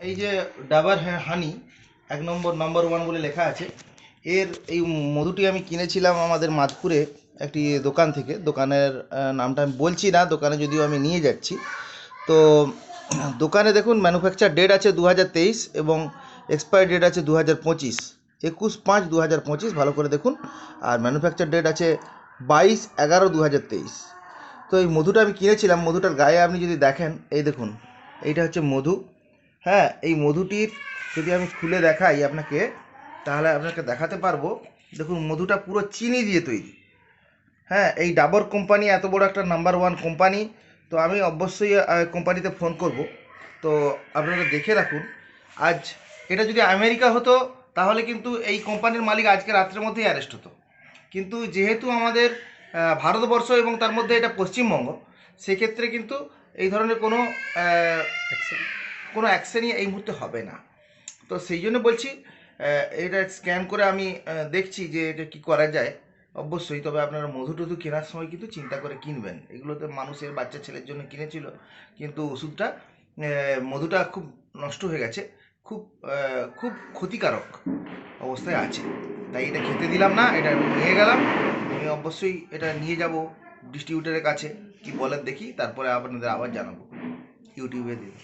এই যে ডাবার হানি নাম্বার 1 বলে লেখা আছে। এর এই মধুটি আমি কিনেছিলাম আমাদের মাধপুরে একটি দোকান থেকে। দোকানের নামটা আমি বলছি না, দোকানে যদিও আমি নিয়ে যাচ্ছি। তো দোকানে দেখুন ম্যানুফ্যাকচার ডেট আছে 2023 এবং এক্সপায়ার ডেট আছে 2025, 21/5/2025, ভালো করে দেখুন। আর ম্যানুফ্যাকচার ডেট আছে 22/11/2023। তো এই মধুটা আমি কিনেছিলাম। মধুটার গায়ে আপনি যদি দেখেন, এই দেখুন, এইটা হচ্ছে মধু। হ্যাঁ, এই মধুটির যদি আমি খুলে দেখাই আপনাকে, তাহলে আপনাকে দেখাতে পারবো। দেখুন, মধুটা পুরো চিনি দিয়ে তৈরি। হ্যাঁ, এই ডাবর কোম্পানি এত বড় একটা নাম্বার 1 কোম্পানি। তো আমি অবশ্যই কোম্পানিতে ফোন করব। তো আপনারা দেখে রাখুন। আজ এটা যদি আমেরিকা হতো, তাহলে কিন্তু এই কোম্পানির মালিক আজকে রাত্রের মধ্যেই অ্যারেস্ট হতো। কিন্তু যেহেতু আমাদের ভারতবর্ষ এবং তার মধ্যে এটা পশ্চিমবঙ্গ, সেক্ষেত্রে কিন্তু এই ধরনের আহ, কোনো অ্যাকশনই এই মুহূর্তে হবে না। তো সেই জন্য বলছি, এটা স্ক্যান করে আমি দেখছি যে এটা কী করা যায়। অবশ্যই, তবে আপনারা মধু টধু কেনার সময় কিন্তু চিন্তা করে কিনবেন। এগুলোতে মানুষের বাচ্চা ছেলের জন্য কিনেছিল, কিন্তু ওষুধটা মধুটা খুব নষ্ট হয়ে গেছে। খুব ক্ষতিকারক অবস্থায় আছে। তাই এটা খেতে দিলাম না, এটা নিয়ে গেলাম। আমি অবশ্যই এটা নিয়ে যাব ডিস্ট্রিবিউটারের কাছে, কি বলেন দেখি, তারপরে আপনাদের আবার জানাবো ইউটিউবে দিয়ে।